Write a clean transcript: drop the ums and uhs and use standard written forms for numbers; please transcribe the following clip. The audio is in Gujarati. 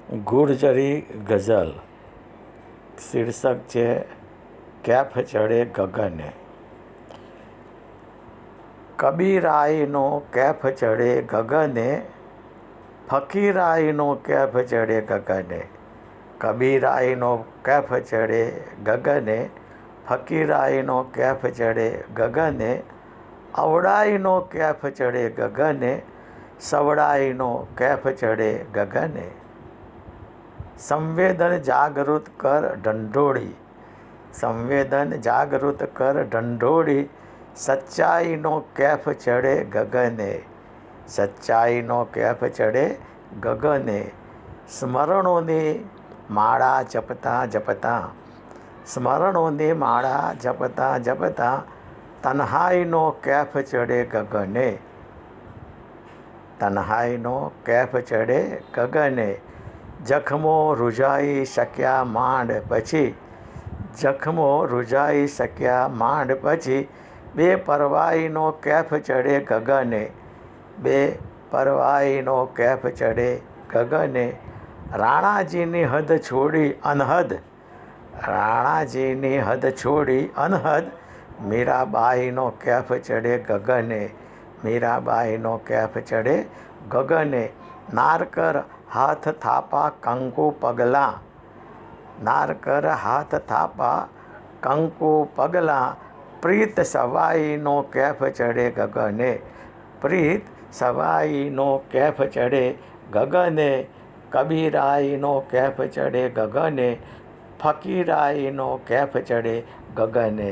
ગુર્જરી ગઝલ શીર્ષક છે કેફ ચડે ગગને। કબીરાઈનો કેફ ચડે ગગને, ફકીરાઈનો કેફ ચડે ગગને। કબીરાઈનો કેફ ચડે ગગને, ફકીરાઈનો કેફ ચડે ગગને। અવડાઈનો કેફ ચડે ગગને, સવડાઈનો કેફ ચડે ગગને। સંવેદન જાગૃત કર ઢંઢોળી, સંવેદન જાગૃત કર ઢંઢોળી। સચ્ચાઈનો કેફ ચડે ગગને, સચ્ચાઈનો કેફ ચડે ગગને। સ્મરણોની માળા જપતા જપતા, સ્મરણોની માળા જપતા જપતા, તન્હાઈનો કેફ ચડે ગગને, તન્હાઈનો કેફ ચડે ગગને। જખમો રૂઝાઈ શક્યા માંડ પછી, જખમો રૂઝાઈ શક્યા માંડ પછી, બેપરવાઈનો કેફ ચડે ગગને, બેપરવાઈનો કેફ ચડે ગગને। રાણાજીની હદ છોડી અનહદ, રાણાજીની હદ છોડી અનહદ, મીરાબાઈનો કેફ ચડે ગગને, મીરાબાઈનો કેફ ચડે ગગને। નારકર હાથ થાપા કંકુ પગલાં, નારકર હાથ થાપા કંકુ પગલાં। પ્રીત સવાઈનો કેફ ચડે ગગને, પ્રીત સવાઈનો કેફ ચડે ગગને। કબીરાઈનો કેફ ચડે ગગને, ફકીરાઈનો કેફ ચડે ગગને।